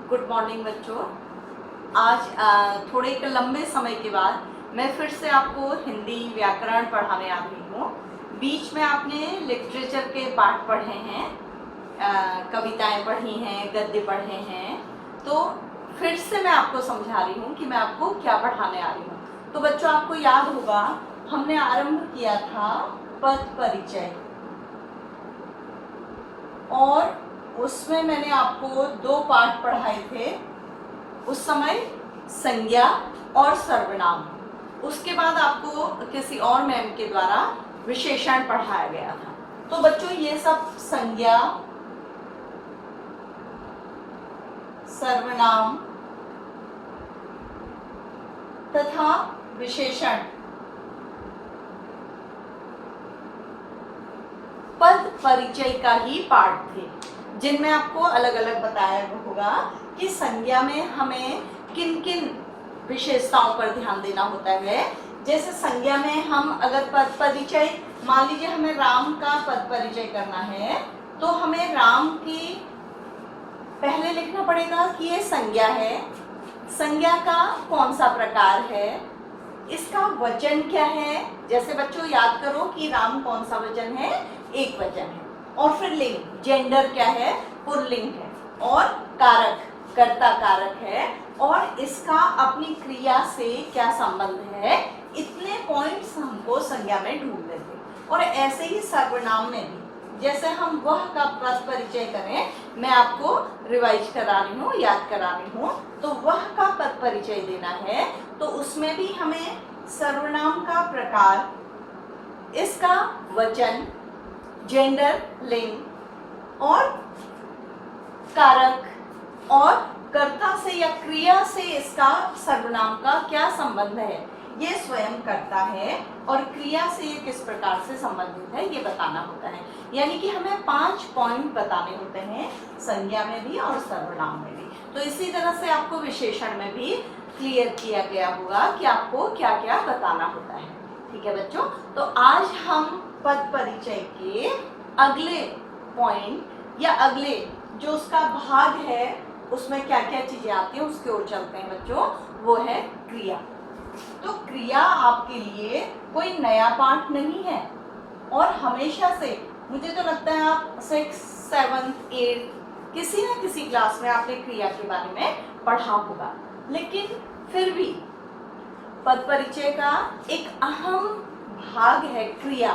Good morning बच्चों। आज थोड़े एक लंबे समय के बाद मैं फिर से आपको हिंदी व्याकरण पढ़ाने आ रही हूँ। बीच में आपने लिटरेचर के पाठ पढ़े हैं, कविताएं पढ़ी हैं, गद्य पढ़े हैं, तो फिर से मैं आपको समझा रही हूँ कि मैं आपको क्या पढ़ाने आ रही हूँ। तो बच्चों, आपको याद होगा हमने आरंभ किया था पद परिचय, और उसमें मैंने आपको 2 पाठ पढ़ाए थे। उस समय संज्ञा और सर्वनाम। उसके बाद आपको किसी और मैम के द्वारा विशेषण पढ़ाया गया था। तो बच्चों, ये सब संज्ञा, सर्वनाम तथा विशेषण पद परिचय का ही पाठ थे, जिनमें आपको अलग अलग बताया होगा कि संज्ञा में हमें किन किन विशेषताओं पर ध्यान देना होता है। जैसे संज्ञा में हम अगर पद परिचय, मान लीजिए हमें राम का पद परिचय करना है, तो हमें राम की पहले लिखना पड़ेगा कि ये संज्ञा है, संज्ञा का कौन सा प्रकार है, इसका वचन क्या है। जैसे बच्चों याद करो कि राम कौन सा वचन है, एक वचन है। और फिर लिंग, जेंडर क्या है, पुल्लिंग है। और कारक, कर्ता कारक है। और इसका अपनी क्रिया से क्या संबंध है, इतने पॉइंट्स हमको संज्ञा में ढूंढने थे। और ऐसे ही सर्वनाम में भी, जैसे हम वह का पद परिचय करें, मैं आपको रिवाइज करा रही हूँ, याद करा रही हूँ। तो वह का पद परिचय देना है, तो उसमें भी हमें सर्वनाम का प्रकार, इसका वचन, जेंडर, लिंग, और कारक और कर्ता से या क्रिया से इसका सर्वनाम का क्या संबंध है, ये स्वयं करता है, और क्रिया से ये किस प्रकार से संबंधित है, ये बताना होता है। यानी कि हमें 5 पॉइंट बताने होते हैं, संज्ञा में भी और सर्वनाम में भी। तो इसी तरह से आपको विशेषण में भी क्लियर किया गया होगा कि आपको क्या क्या बताना होता है। ठीक है बच्चों, तो आज हम पद परिचय के अगले पॉइंट या अगले जो उसका भाग है, उसमें क्या क्या चीजें आती हैं, उसकी ओर चलते हैं बच्चों। वो है क्रिया। तो क्रिया आपके लिए कोई नया पाठ नहीं है, और हमेशा से मुझे तो लगता है आप 6, 7, 8 किसी न किसी क्लास में आपने क्रिया के बारे में पढ़ा होगा। लेकिन फिर भी पद परिचय का एक अहम भाग है क्रिया।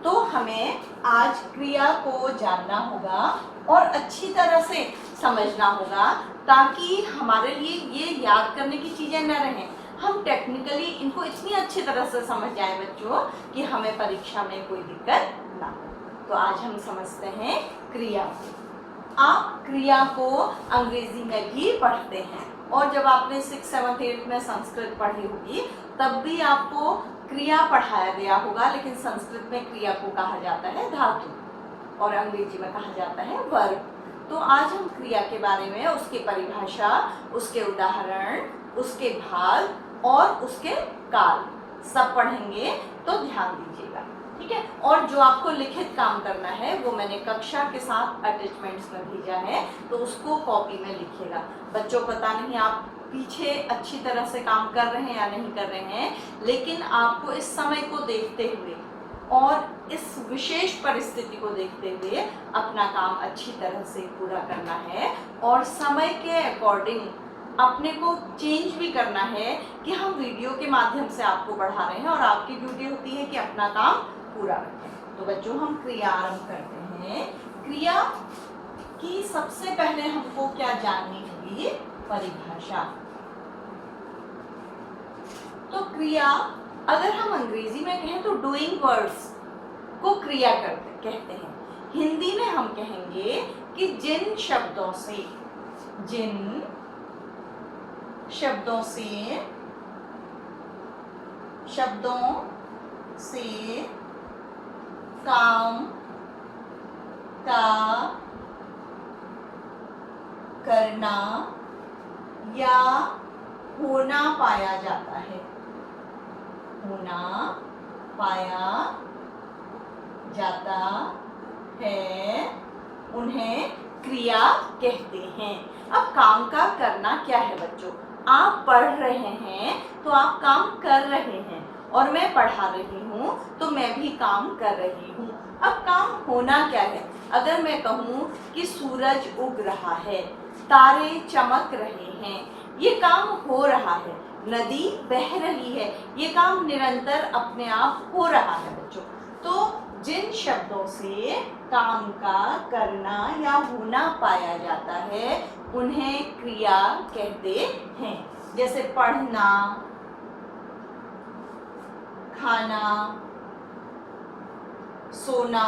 तो हमें आज क्रिया को जानना होगा और अच्छी तरह से समझना होगा, ताकि हमारे लिए ये याद करने की चीजें न रहें। हम टेक्निकली इनको इतनी अच्छी तरह से समझ जाए बच्चों कि हमें परीक्षा में कोई दिक्कत ना हो। तो आज हम समझते हैं क्रिया को। आप क्रिया को अंग्रेजी में भी पढ़ते हैं, और जब आपने 6, 7, 8 में संस्कृत पढ़ी होगी, तब भी आपको क्रिया पढ़ाया गया होगा। लेकिन संस्कृत में क्रिया को कहा जाता है धातु, और अंग्रेजी में कहा जाता है वर्ब। तो आज हम क्रिया के बारे में, उसकी परिभाषा, उसके उदाहरण, उसके भाग और उसके काल सब पढ़ेंगे। तो ध्यान दीजिएगा, ठीक है। और जो आपको लिखित काम करना है, वो मैंने कक्षा के साथ अटैचमेंट्स में भेजा है, तो उसको कॉपी में लिखिएगा। बच्चों, पता नहीं आप पीछे अच्छी तरह से काम कर रहे हैं या नहीं कर रहे हैं, लेकिन आपको इस समय को देखते हुए और इस विशेष परिस्थिति को देखते हुए अपना काम अच्छी तरह से पूरा करना है, और समय के अकॉर्डिंग अपने को चेंज भी करना है कि हम वीडियो के माध्यम से आपको पढ़ा रहे हैं, और आपकी ड्यूटी होती है कि अपना काम पूरा रखें। तो बच्चों, हम क्रिया आरंभ करते हैं। क्रिया की सबसे पहले हमको क्या जाननी होगी, परिभाषा। तो क्रिया, अगर हम अंग्रेजी में कहें तो डूइंग वर्ड्स को क्रिया कहते हैं। हिंदी में हम कहेंगे कि जिन शब्दों से काम का करना या होना पाया जाता है, उन्हें क्रिया कहते हैं। अब काम का करना क्या है बच्चों? आप पढ़ रहे हैं तो आप काम कर रहे हैं, और मैं पढ़ा रही हूँ तो मैं भी काम कर रही हूँ। अब काम होना क्या है? अगर मैं कहूँ कि सूरज उग रहा है, तारे चमक रहे हैं, ये काम हो रहा है। नदी बह रही है, ये काम निरंतर अपने आप हो रहा है बच्चों। तो जिन शब्दों से काम का करना या होना पाया जाता है उन्हें क्रिया कहते हैं। जैसे पढ़ना, खाना, सोना,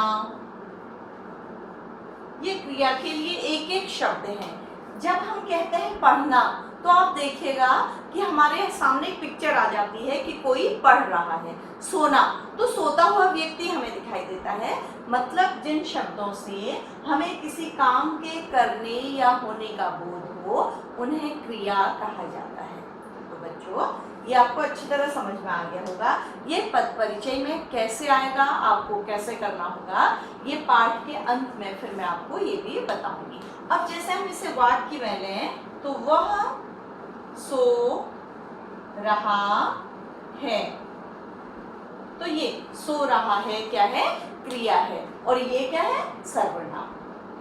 ये क्रिया के लिए एक एक शब्द हैं। जब हम कहते हैं पढ़ना तो आप देखिएगा कि हमारे सामने एक पिक्चर आ जाती है कि कोई पढ़ रहा है। सोना तो सोता हुआ व्यक्ति हमें दिखाई देता है। मतलब जिन शब्दों से हमें किसी काम के करने या होने का बोध हो उन्हें क्रिया कहा जाता है। तो बच्चों ये आपको अच्छी तरह समझ में आ गया होगा। ये पद परिचय में कैसे आएगा, आपको कैसे करना होगा, ये पाठ के अंत में फिर मैं आपको ये भी बताऊंगी। अब जैसे हम इसे वाक्य में लें तो वह सो रहा है, तो ये सो रहा है क्या है? क्रिया है, और ये क्या है? सर्वनाम।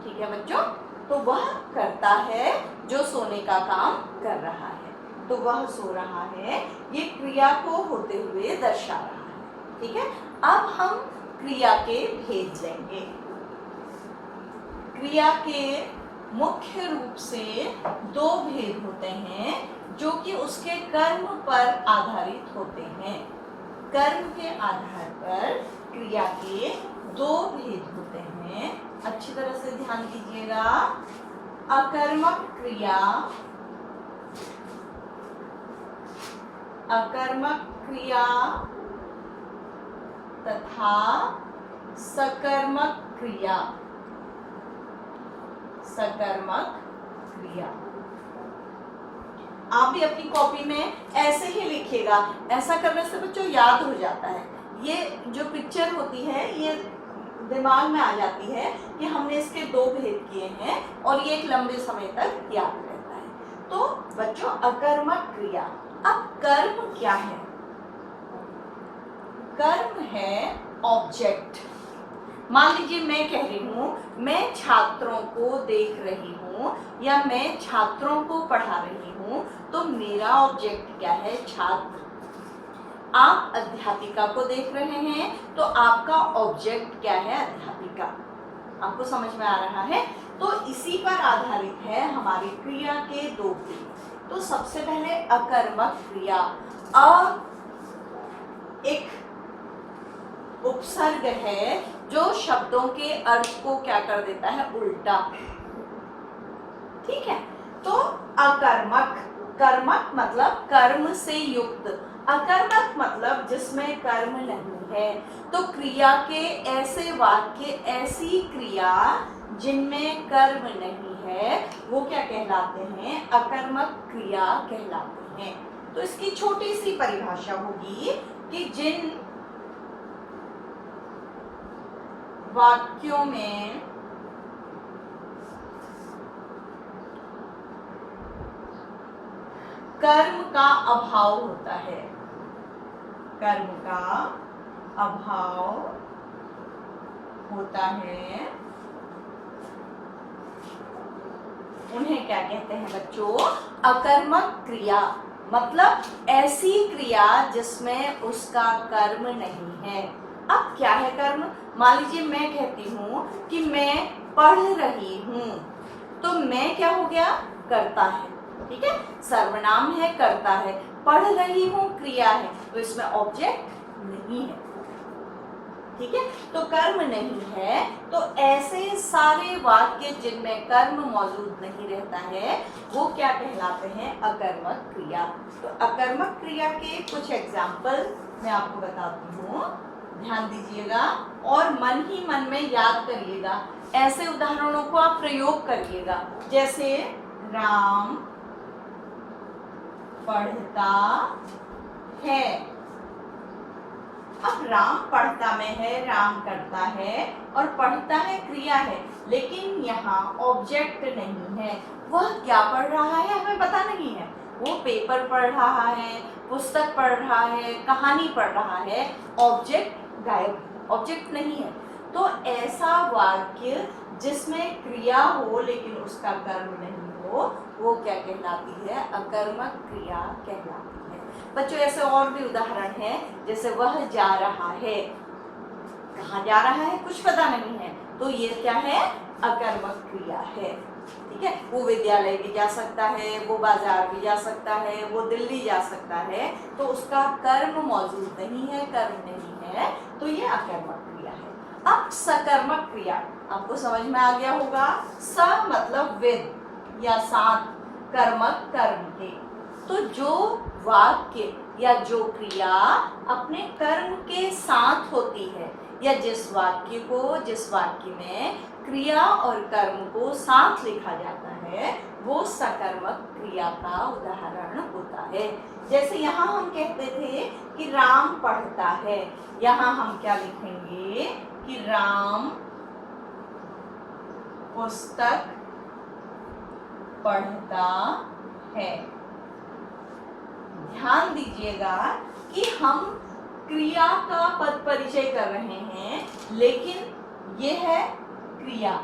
ठीक है बच्चों, तो वह करता है जो सोने का काम कर रहा है, तो वह सो रहा है, ये क्रिया को होते हुए दर्शा रहा है। ठीक है, अब हम क्रिया के भेद लेंगे। क्रिया के मुख्य रूप से दो भेद होते हैं जो कि उसके कर्म पर आधारित होते हैं। कर्म के आधार पर क्रिया के दो भेद होते हैं। अच्छी तरह से ध्यान दीजिएगा। अकर्मक क्रिया, अकर्मक क्रिया तथा सकर्मक क्रिया। सकर्मक क्रिया आप भी अपनी कॉपी में ऐसे ही लिखिएगा। ऐसा करने से बच्चों याद हो जाता है। ये जो पिक्चर होती है ये दिमाग में आ जाती है कि हमने इसके दो भेद किए हैं और ये एक लंबे समय तक याद रहता है। तो बच्चों अकर्मक क्रिया। अब कर्म क्या है? कर्म है ऑब्जेक्ट। मान लीजिए मैं कह रही हूँ मैं छात्रों को देख रही हूँ या मैं छात्रों को पढ़ा रही हूँ, तो मेरा ऑब्जेक्ट क्या है? छात्र। आप अध्यापिका को देख रहे हैं तो आपका ऑब्जेक्ट क्या है? अध्यापिका। आपको समझ में आ रहा है? तो इसी पर आधारित है हमारी क्रिया के दो भेद। तो सबसे पहले अकर्मक क्रिया। एक उपसर्ग है जो शब्दों के अर्थ को क्या कर देता है? उल्टा। ठीक है, तो अकर्मक, कर्मक मतलब कर्म से युक्त, अकर्मक मतलब जिसमें कर्म नहीं है। तो क्रिया के ऐसे वाक्य, ऐसी क्रिया जिनमें कर्म नहीं है वो क्या कहलाते हैं? अकर्मक क्रिया कहलाते हैं। तो इसकी छोटी सी परिभाषा होगी कि जिन वाक्यों में कर्म का अभाव होता है, कर्म का अभाव होता है, उन्हें क्या कहते हैं बच्चों? अकर्मक क्रिया। मतलब ऐसी क्रिया जिसमें उसका कर्म नहीं है। अब क्या है कर्म? मान लीजिए मैं कहती हूँ कि मैं पढ़ रही हूँ, तो मैं क्या हो गया? करता है। ठीक है, सर्वनाम है, करता है। पढ़ रही हूँ क्रिया है, तो इसमें ऑब्जेक्ट नहीं है। ठीक है, तो कर्म नहीं है। तो ऐसे सारे वाक्य जिनमें कर्म मौजूद नहीं रहता है वो क्या कहलाते हैं? अकर्मक क्रिया। तो अकर्मक क्रिया के कुछ एग्जाम्पल मैं आपको बताती हूँ, ध्यान दीजिएगा और मन ही मन में याद करिएगा। ऐसे उदाहरणों को आप प्रयोग करिएगा। जैसे राम पढ़ता है, अब राम पढ़ता में है, राम करता है और पढ़ता है क्रिया है, लेकिन यहाँ ऑब्जेक्ट नहीं है। वह क्या पढ़ रहा है हमें पता नहीं है। वो पेपर पढ़ रहा है, पुस्तक पढ़ रहा है, कहानी पढ़ रहा है, ऑब्जेक्ट गायब, ऑब्जेक्ट नहीं है। तो ऐसा वाक्य जिसमें क्रिया हो लेकिन उसका कर्म नहीं हो, वो क्या कहलाती है? अकर्मक क्रिया कहलाती है। बच्चों ऐसे और भी उदाहरण हैं, जैसे वह जा रहा है, कहाँ जा रहा है कुछ पता नहीं है, तो ये क्या है? अकर्मक क्रिया है। ठीक है, वो विद्यालय भी जा सकता है, वो बाजार भी जा सकता है, वो दिल्ली जा सकता है, तो उसका कर्म मौजूद नहीं है, कर्म नहीं है, तो ये अकर्मक क्रिया है। अब सकर्मक क्रिया आपको समझ में आ गया होगा। स मतलब विद या साथ, कर्मक कर्म के। तो जो वाक्य या जो क्रिया अपने कर्म के साथ होती है, या जिस वाक्य में क्रिया और कर्म को साथ लिखा जाता है, वो सकर्मक क्रिया का उदाहरण होता है। जैसे यहाँ हम कहते थे कि राम पढ़ता है, यहाँ हम क्या लिखेंगे कि राम पुस्तक पढ़ता है। ध्यान दीजिएगा कि हम क्रिया का पद परिचय कर रहे हैं, लेकिन ये है क्रिया,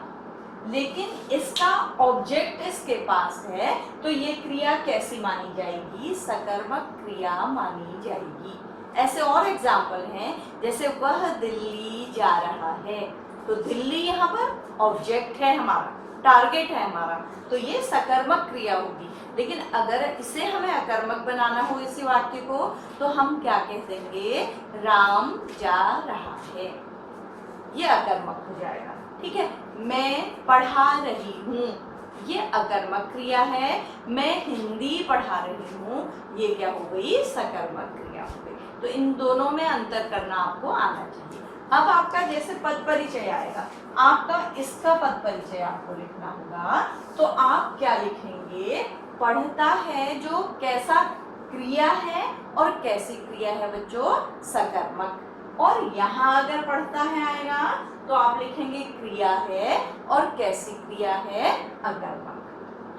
लेकिन इसका ऑब्जेक्ट इसके पास है, तो ये क्रिया कैसी मानी जाएगी? सकर्मक क्रिया मानी जाएगी। ऐसे और एग्जाम्पल हैं, जैसे वह दिल्ली जा रहा है, तो दिल्ली यहाँ पर ऑब्जेक्ट है हमारा, टारगेट है हमारा, तो ये सकर्मक क्रिया होगी। लेकिन अगर इसे हमें अकर्मक बनाना हो इसी वाक्य को, तो हम क्या कह देंगे? राम जा रहा है, ये अकर्मक हो जाएगा। ठीक है, मैं पढ़ा रही हूँ, ये अकर्मक क्रिया है। मैं हिंदी पढ़ा रही हूँ, ये क्या हो गई? सकर्मक क्रिया हो गई। तो इन दोनों में अंतर करना आपको आना चाहिए। अब आपका जैसे पद परिचय आएगा, आपका इसका पद परिचय आपको लिखना होगा, तो आप क्या लिखेंगे? पढ़ता है, जो कैसा क्रिया है और कैसी क्रिया है बच्चों? सकर्मक। और यहाँ अगर पढ़ता है आएगा, तो आप लिखेंगे क्रिया है और कैसी क्रिया है? अकर्मक।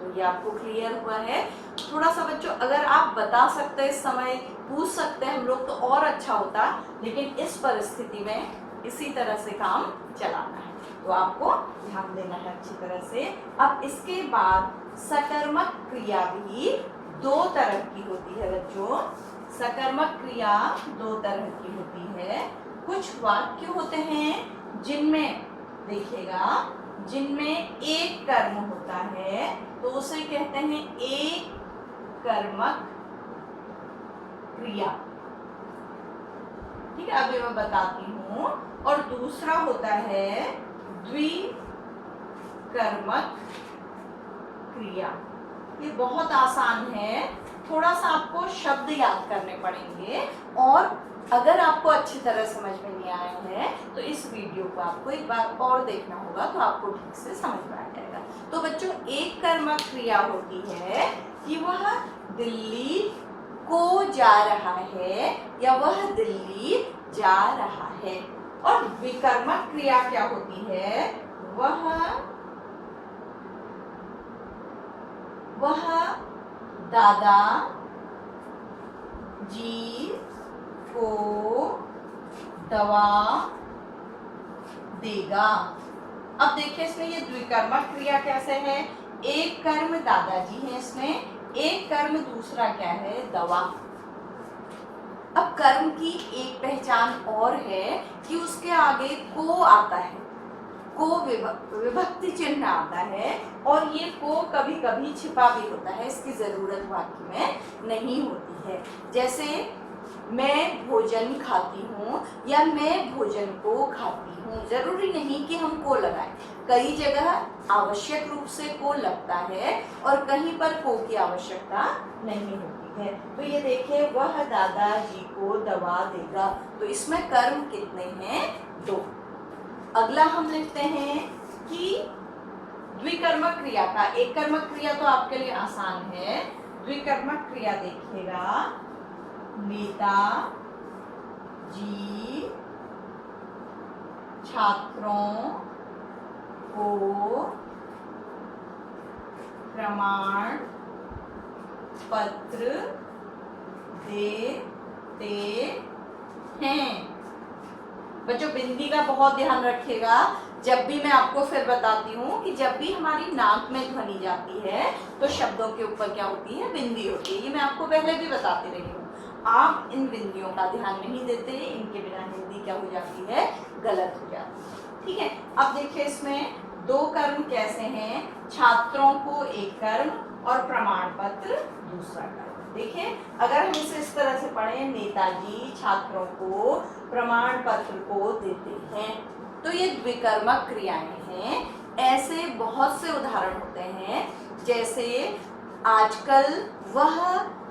तो ये आपको क्लियर हुआ है। थोड़ा सा बच्चों अगर आप बता सकते इस समय, पूछ सकते हैं हम लोग, तो और अच्छा होता, लेकिन इस परिस्थिति में इसी तरह से काम चलाना है, तो आपको ध्यान देना है अच्छी तरह से। अब इसके बाद सकर्मक क्रिया भी दो तरह की होती है बच्चों। सकर्मक क्रिया दो तरह की होती है। कुछ वाक्य होते हैं जिनमें देखिएगा, जिनमें एक कर्म होता है, तो उसे कहते हैं एक कर्मक क्रिया। ठीक है, अभी मैं बताती हूँ। और दूसरा होता है द्विकर्मक क्रिया। ये बहुत आसान है, थोड़ा सा आपको शब्द याद करने पड़ेंगे, और अगर आपको अच्छी तरह समझ में नहीं आया है तो इस वीडियो को आपको एक बार और देखना होगा, तो आपको ठीक से समझ में आ जाएगा। तो बच्चों एक कर्मक क्रिया होती है कि वह दिल्ली को जा रहा है या वह दिल्ली जा रहा है। और विकर्मक क्रिया क्या होती है? वह दादा जी को दवा देगा। अब देखिए इसमें ये द्विकर्मक क्रिया कैसे है? एक कर्म दादाजी है इसमें, एक कर्म दूसरा क्या है? दवा। अब कर्म की एक पहचान और है कि उसके आगे को आता है, को विभक्ति चिन्ह आता है, और ये को कभी कभी छिपा भी होता है, इसकी जरूरत वाक्य में नहीं होती है। जैसे मैं भोजन खाती हूँ या मैं भोजन को खाती हूँ, जरूरी नहीं कि हम को लगाएं। कई जगह आवश्यक रूप से को लगता है और कहीं पर को की आवश्यकता नहीं होती है। तो ये देखिए, वह दादाजी को दवा देगा, तो इसमें कर्म कितने हैं? दो। अगला हम लिखते हैं कि द्विकर्मक क्रिया का, एक कर्मक क्रिया तो आपके लिए आसान है, द्विकर्मक क्रिया देखिएगा, नेता जी छात्रों को प्रमाण पत्र देते हैं। बच्चों बिंदी का बहुत ध्यान रखिएगा। जब भी मैं आपको फिर बताती हूँ कि जब भी हमारी नाक में ध्वनि जाती है तो शब्दों के ऊपर क्या होती है, बिंदी होती है। ये मैं आपको पहले भी बताती रही हूँ। आप इन बिंदियों का ध्यान नहीं देते, इनके बिना हिंदी क्या हो जाती है, गलत हो जाती है। ठीक है, अब देखिए इसमें दो कर्म कैसे हैं, छात्रों को एक कर्म और प्रमाण पत्र दूसरा कर्म। देखिए अगर हम इसे इस तरह से पढ़ें, नेताजी छात्रों को प्रमाण पत्र को देते हैं, तो ये द्विकर्मक क्रियाएं हैं। ऐसे बहुत से उदाहरण होते हैं, जैसे आजकल वह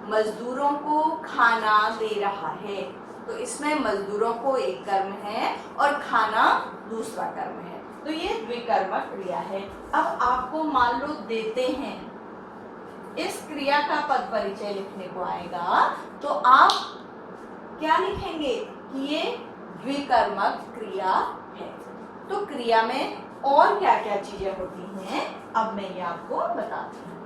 मजदूरों को खाना दे रहा है, तो इसमें मजदूरों को एक कर्म है और खाना दूसरा कर्म है, तो ये द्विकर्मक क्रिया है। अब आपको मान लो देते हैं, इस क्रिया का पद परिचय लिखने को आएगा, तो आप क्या लिखेंगे कि ये द्विकर्मक क्रिया है। तो क्रिया में और क्या क्या चीजें होती हैं, अब मैं ये आपको बताती हूँ।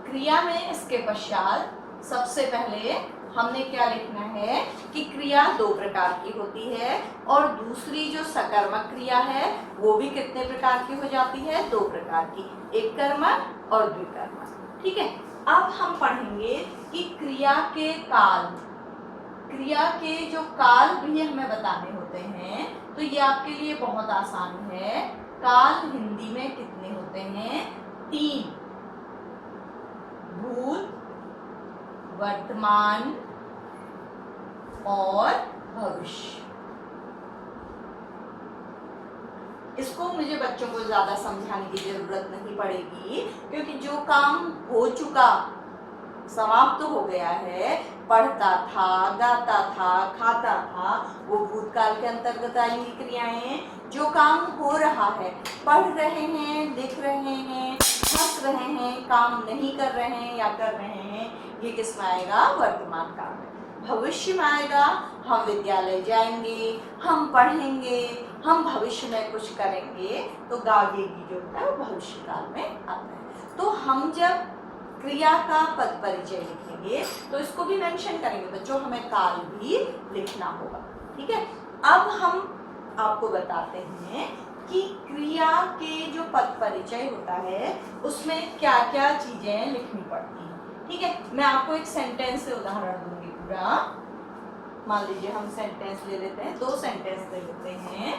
क्रिया में इसके पश्चात सबसे पहले हमने क्या लिखना है कि क्रिया दो प्रकार की होती है और दूसरी जो सकर्मक क्रिया है वो भी कितने प्रकार की हो जाती है, दो प्रकार की, एक कर्मक और द्विकर्मक। ठीक है, अब हम पढ़ेंगे कि क्रिया के काल, क्रिया के जो काल भी हमें बताने होते हैं, तो ये आपके लिए बहुत आसान है। काल हिंदी में कितने होते हैं, 3, भूत, वर्तमान और भविष्य। इसको मुझे बच्चों को ज्यादा समझाने की जरूरत नहीं पड़ेगी, क्योंकि जो काम हो चुका, समाप्त हो गया है, पढ़ता था, गाता था, खाता था, वो भूतकाल के अंतर्गत आएंगी क्रियाएं। जो काम हो रहा है, पढ़ रहे हैं, लिख रहे हैं, हंस रहे हैं, काम नहीं कर रहे हैं या कर रहे हैं, ये किस में आएगा, वर्तमान काल में। भविष्य में आएगा, हम विद्यालय जाएंगे, हम पढ़ेंगे, हम भविष्य में कुछ करेंगे, तो गावेगी जो है वो भविष्य काल में आता है। तो हम जब क्रिया का पद परिचय लिखेंगे तो इसको भी मेंशन करेंगे बच्चों, हमें काल भी लिखना होगा। ठीक है, अब हम आपको बताते हैं कि क्रिया के जो पद परिचय होता है उसमें क्या क्या चीजें लिखनी पड़ती हैं। ठीक है, मैं आपको एक सेंटेंस से उदाहरण दूंगी पूरा। मान लीजिए हम सेंटेंस ले लेते हैं, 2 सेंटेंस ले लेते हैं।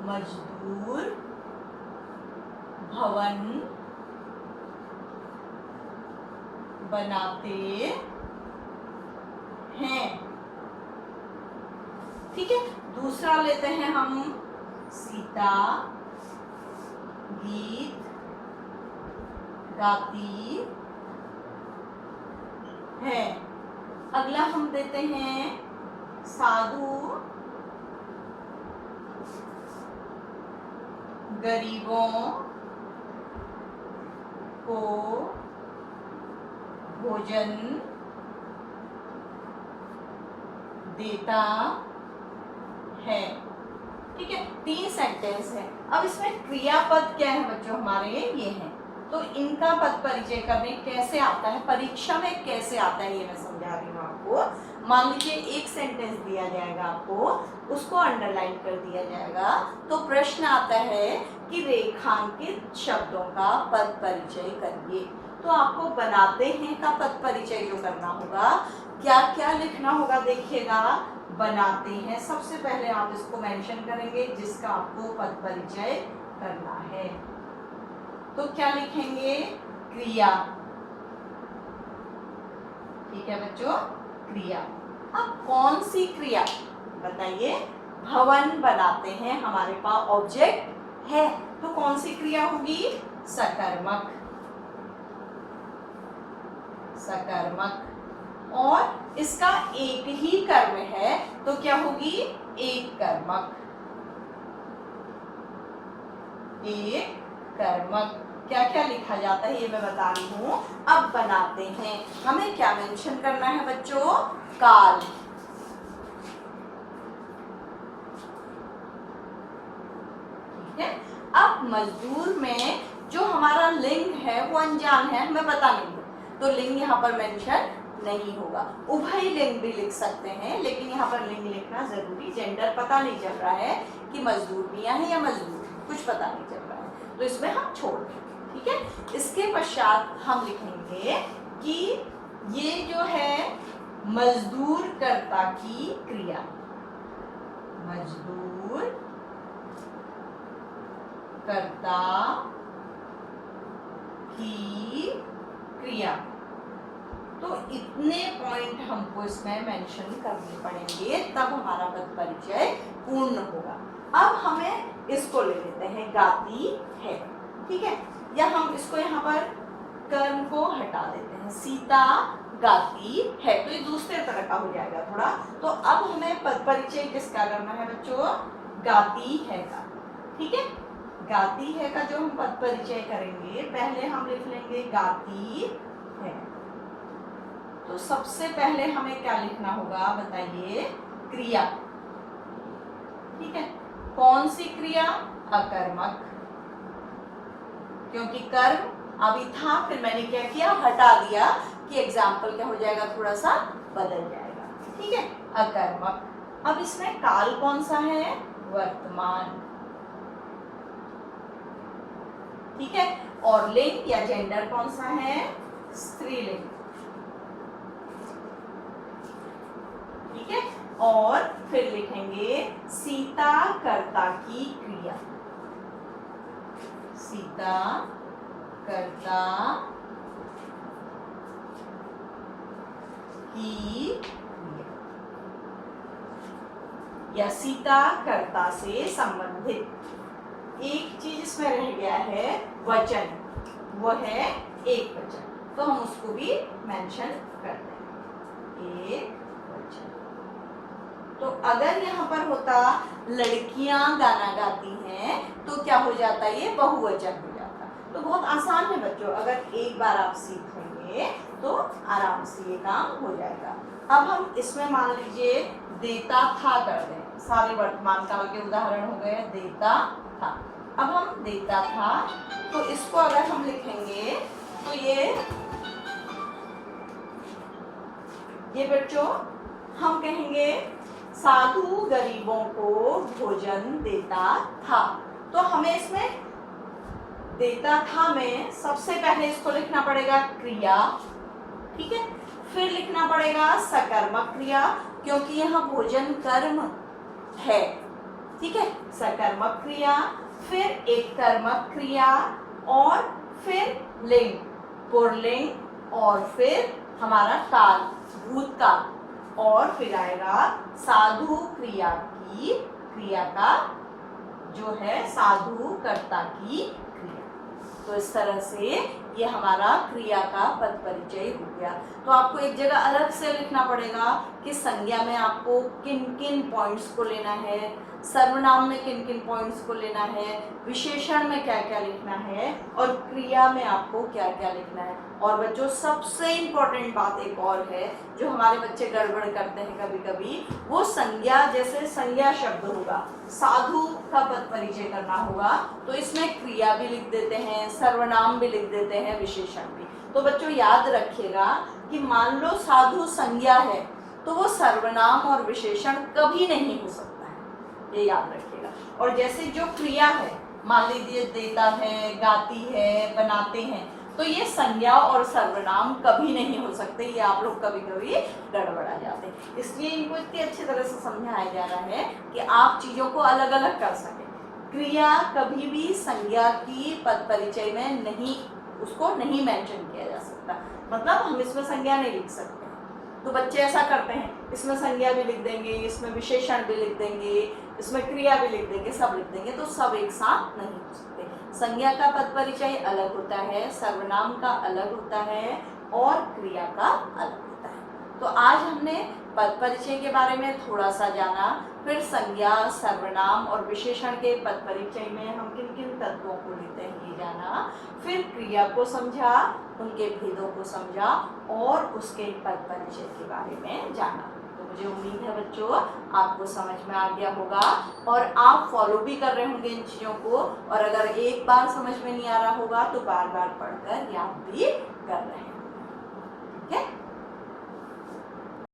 मजदूर भवन बनाते हैं। ठीक है, दूसरा लेते हैं हम, सीता गीत गाती है। अगला हम देते हैं, साधु गरीबों को भोजन देता है। ठीक है, 3 सेंटेंस है। अब इसमें क्रियापद क्या है बच्चों, हमारे ये हैं, तो इनका पद परिचय करने कैसे आता है, परीक्षा में कैसे आता है, ये मैं समझा रही हूँ आपको। मान लीजिए एक सेंटेंस दिया जाएगा आपको, उसको अंडरलाइन कर दिया जाएगा, तो प्रश्न आता है कि रेखांकित शब्दों का पद परिचय करिए। तो आपको बनाते हैं का पद परिचय जो करना होगा, क्या क्या लिखना होगा, देखिएगा। बनाते हैं, सबसे पहले आप इसको मेंशन करेंगे जिसका आपको पद परिचय करना है, तो क्या लिखेंगे, क्रिया। ठीक है बच्चों, क्रिया। अब कौन सी क्रिया बताइए, भवन बनाते हैं, हमारे पास ऑब्जेक्ट है, तो कौन सी क्रिया होगी, सकर्मक। सकर्मक, और इसका एक ही कर्म है, तो क्या होगी, एक कर्मक। एक कर्मक। क्या क्या लिखा जाता है ये मैं बता रही हूँ। अब बनाते हैं, हमें क्या मेंशन करना है बच्चों, काल। ठीक है, अब मजदूर में जो हमारा लिंग है वो अनजान है, हमें पता नहीं है, तो लिंग यहाँ पर मेंशन नहीं होगा। उभय लिंग भी लिख सकते हैं, लेकिन यहाँ पर लिंग लिखना जरूरी, जेंडर पता नहीं चल रहा है कि मजदूर मियां है या मजदूर, कुछ पता नहीं चल रहा है, तो इसमें हम छोड़ दें। ठीक है, इसके पश्चात हम लिखेंगे कि ये जो है मजदूर कर्ता की क्रिया, मजदूर कर्ता की क्रिया। तो इतने पॉइंट हमको इसमें मेंशन करने पड़ेंगे, तब हमारा पद परिचय पूर्ण होगा। अब हमें इसको ले लेते हैं, गाती है। ठीक है, या हम इसको यहाँ पर कर्म को हटा देते हैं, सीता गाती है, तो ये दूसरे तरह का हो जाएगा थोड़ा। तो अब हमें पद परिचय किसका करना है बच्चों, गाती है का। ठीक है, गाती है का जो हम पद परिचय करेंगे, पहले हम लिख लेंगे गाती है। तो सबसे पहले हमें क्या लिखना होगा बताइए, क्रिया। ठीक है, कौन सी क्रिया, अकर्मक, क्योंकि कर्म अभी था, फिर मैंने क्या किया, हटा दिया कि एग्जाम्पल क्या हो जाएगा, थोड़ा सा बदल जाएगा। ठीक है, अकर्मक। अब इसमें काल कौन सा है, वर्तमान। ठीक है, और लिंग या जेंडर कौन सा है, स्त्रीलिंग। ठीक है, और फिर लिखेंगे सीता कर्ता की क्रिया, सीता कर्ता की क्रिया, या सीता कर्ता से संबंधित। एक चीज इसमें रह गया है, वचन, वो है एक वचन, तो हम उसको भी मेंशन करते हैं, एक वचन। तो अगर यहाँ पर होता लड़कियां गाना गाती हैं, तो क्या हो जाता, ये बहुवचन हो जाता। तो बहुत आसान है बच्चों, अगर एक बार आप सीख लेंगे तो आराम से ये काम हो जाएगा। अब हम इसमें मान लीजिए देता था कर दें, सारे वर्तमान काल के उदाहरण हो गए, देता था। अब हम देता था, तो इसको अगर हम लिखेंगे तो ये बच्चों हम कहेंगे साधु गरीबों को भोजन देता था। तो हमें इसमें देता था में सबसे पहले इसको लिखना पड़ेगा क्रिया। ठीक है, फिर लिखना पड़ेगा सकर्मक क्रिया, क्योंकि यहाँ भोजन कर्म है। ठीक है, सकर्मक क्रिया, फिर एक कर्मक क्रिया, और फिर लिंग, पुल्लिंग, और फिर हमारा काल, भूतकाल, और फिर आएगा साधु क्रिया की क्रिया का जो है साधु कर्ता की क्रिया। तो इस तरह से ये हमारा क्रिया का पद परिचय हो गया। तो आपको एक जगह अलग से लिखना पड़ेगा कि संज्ञा में आपको किन किन पॉइंट्स को लेना है, सर्वनाम में किन किन पॉइंट्स को लेना है, विशेषण में क्या क्या लिखना है, और क्रिया में आपको क्या क्या लिखना है। और बच्चों सबसे इम्पोर्टेंट बात एक और है जो हमारे बच्चे गड़बड़ करते हैं कभी कभी, वो संज्ञा, जैसे संज्ञा शब्द होगा, साधु का पद परिचय करना होगा, तो इसमें क्रिया भी लिख देते हैं, सर्वनाम भी लिख देते हैं, विशेषण भी। तो बच्चों याद रखिएगा कि मान लो साधु संज्ञा है तो वो सर्वनाम और विशेषण कभी नहीं हो सकता है, ये याद रखिएगा। और जैसे जो क्रिया है, मान लीजिए देता है, गाती है, बनाते हैं, तो ये संज्ञा और सर्वनाम कभी नहीं हो सकते। ये आप लोग कभी कभी गड़बड़ा जाते हैं, इसलिए इनको इतनी अच्छी तरह से समझाया जा रहा है कि आप चीजों को अलग अलग कर सकें। क्रिया कभी भी संज्ञा की पद परिचय में नहीं, उसको नहीं मेंशन किया जा सकता, मतलब हम इसमें संज्ञा नहीं लिख सकते। तो बच्चे ऐसा करते हैं, इसमें संज्ञा भी लिख देंगे, इसमें विशेषण भी लिख देंगे, इसमें क्रिया भी लिख देंगे, सब लिख देंगे, तो सब एक साथ नहीं हो सकते। संज्ञा का पद परिचय अलग होता है, सर्वनाम का अलग होता है, और क्रिया का अलग होता है। तो आज हमने पद परिचय के बारे में थोड़ा सा जाना, फिर संज्ञा, सर्वनाम और विशेषण के पद परिचय में हम किन किन तत्वों को लेते हैं ये जाना, फिर क्रिया को समझा, उनके भेदों को समझा और उसके पद परिचय के बारे में जाना। तो मुझे उम्मीद है बच्चों आपको समझ में आ गया होगा और आप फॉलो भी कर रहे होंगे इन चीज़ों को, और अगर एक बार समझ में नहीं आ रहा होगा तो बार बार पढ़कर याद भी कर रहे हैं।